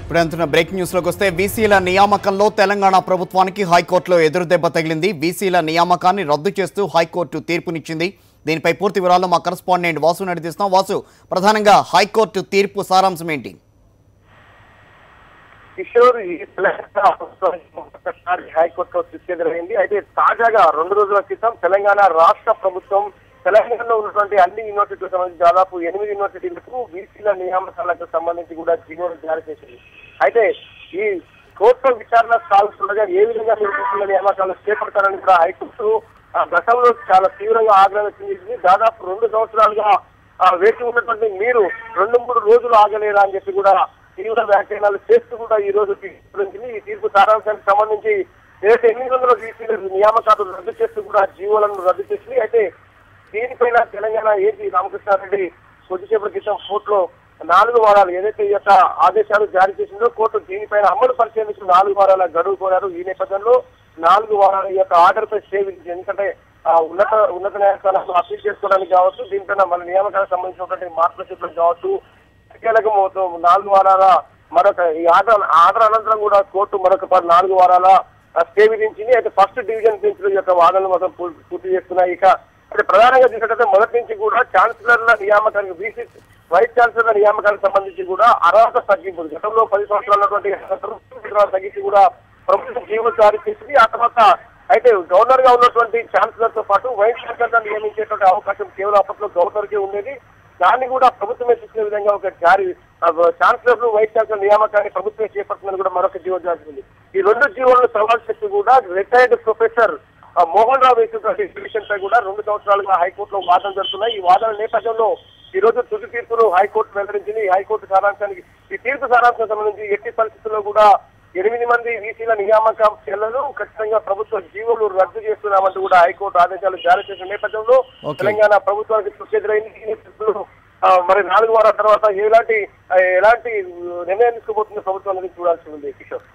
ఇప్పుడు breaking news లోకి వస్తే వీసీల నియామకంలో తెలంగాణ ప్రభుత్వానికి హైకోర్టులో ఎదురుదెబ్బ తగిలింది. వీసీల నియామకాన్ని రద్దు చేస్తూ హైకోర్టు తీర్పునిచ్చింది. దీనిపై పూర్తి వివరాలు మా కరెస్పాండెంట్ వాసు నడిపిస్తాం. వాసు, ప్రధానంగా హైకోర్టు తీర్పు సారాంశం ఏంటి? కిషోర్, హైకోర్టులో ఎదురైంది. అయితే తాజాగా 2 రోజుల క్రితం తెలంగాణ రాష్ట్ర ప్రభుత్వం తెలంగాణలో ఉన్నటువంటి అన్ని యూనివర్సిటీలకు సంబంధించి దాదాపు 8 యూనివర్సిటీలకు వీసీల నియామకాలకు సంబంధించి కూడా జీవోలు జారీ చేసింది. అయితే ఈ కోర్టు విచారణ సాగుతుండగా ఏ విధంగా వీసీల నియామకాలు చేపడతారని కూడా హైకోర్టు గతంలో చాలా తీవ్రంగా ఆగ్రహం వ్యక్తం చేసింది. దాదాపు 2 సంవత్సరాలుగా వేచి ఉన్నటువంటి మీరు 2-3 రోజులు ఆగలేరా అని చెప్పి కూడా తీవ్ర వ్యాఖ్యానాలు చేస్తూ కూడా ఈ రోజు ఈ తీర్పు సారాంశానికి సంబంధించి ఏదైతే 800 వీసీల నియామకాలు రద్దు చేస్తూ కూడా జీవోలను రద్దు చేసింది. అయితే దీనిపైన తెలంగాణ ఏపీ రామకృష్ణారెడ్డి కొద్దిసేపటి క్రితం కోర్టులో 4 వారాలు ఏదైతే ఈ యొక్క ఆదేశాలు జారీ చేసిందో కోర్టు దీనిపైన అమలు పరిచేందుకు 4 వారాల గడువు కోరారు. ఈ నేపథ్యంలో 4 వారాల ఈ యొక్క ఆర్డర్ పై స్టే విధించింది. ఎందుకంటే ఉన్నత న్యాయస్థానాలను అప్పీల్ చేసుకోవడానికి కావచ్చు, దీనిపైన మన నియామకాలకు సంబంధించినటువంటి మార్పుల చెప్పడం కావచ్చు, కీలకం 4 వారాల మరొక ఈ ఆర్డర్ అనంతరం కూడా కోర్టు మరొక 4 వారాల స్టే విధించింది. అయితే ఫస్ట్ డివిజన్ బెంచ్ యొక్క వాదనలు మొత్తం పూర్తి చేస్తున్నాయి. ఇక అంటే ప్రధానంగా చూసినట్లయితే మొదటి నుంచి కూడా ఛాన్సలర్ల నియామకానికి బీసీ వైస్ ఛాన్సలర్ల నియామకానికి సంబంధించి కూడా అర్హత తగ్గింపు గతంలో 10 సంవత్సరాలు ఉన్నటువంటి తగ్గించి కూడా ప్రభుత్వం జీవోలు జారీ చేసింది. ఆ తర్వాత అయితే గవర్నర్ గా ఉన్నటువంటి ఛాన్సలర్ తో పాటు వైస్ ఛాన్సలర్ నియమించేటువంటి అవకాశం కేవలం అప్పట్లో గవర్నర్ కే ఉండేది. దాన్ని కూడా ప్రభుత్వమే చూసే విధంగా ఒక జారీ ఛాన్సలర్లు వైస్ ఛాన్సలర్ నియామకాన్ని ప్రభుత్వమే చేపడుతుందని కూడా మరొక జీవో జారీ. ఈ 2 జీవోలను సవాల్ చేస్తూ కూడా రిటైర్డ్ ప్రొఫెసర్ మోహన్ రావు వేసినటువంటి పిటిషన్ పై కూడా 2 సంవత్సరాలుగా హైకోర్టులో వాదనలు జరుగుతున్నాయి. ఈ వాదనల నేపథ్యంలో ఈ రోజు తుది తీర్పును హైకోర్టు వెల్లడించింది. ఈ హైకోర్టు సారాంశానికి ఈ తీర్పు సారాంశం సంబంధించి ఎట్టి పరిస్థితుల్లో కూడా 8 మంది వీసీల నియామకం చెల్లలు ఖచ్చితంగా ప్రభుత్వ జీవోలు రద్దు చేస్తున్నామంటూ కూడా హైకోర్టు ఆదేశాలు జారీ చేసిన నేపథ్యంలో తెలంగాణ ప్రభుత్వానికి ఎదురైంది. మరి 4 వారాల తర్వాత ఎలాంటి నిర్ణయం తీసుకోబోతుందో ప్రభుత్వం అనేది చూడాల్సి ఉంది. కిషోర్.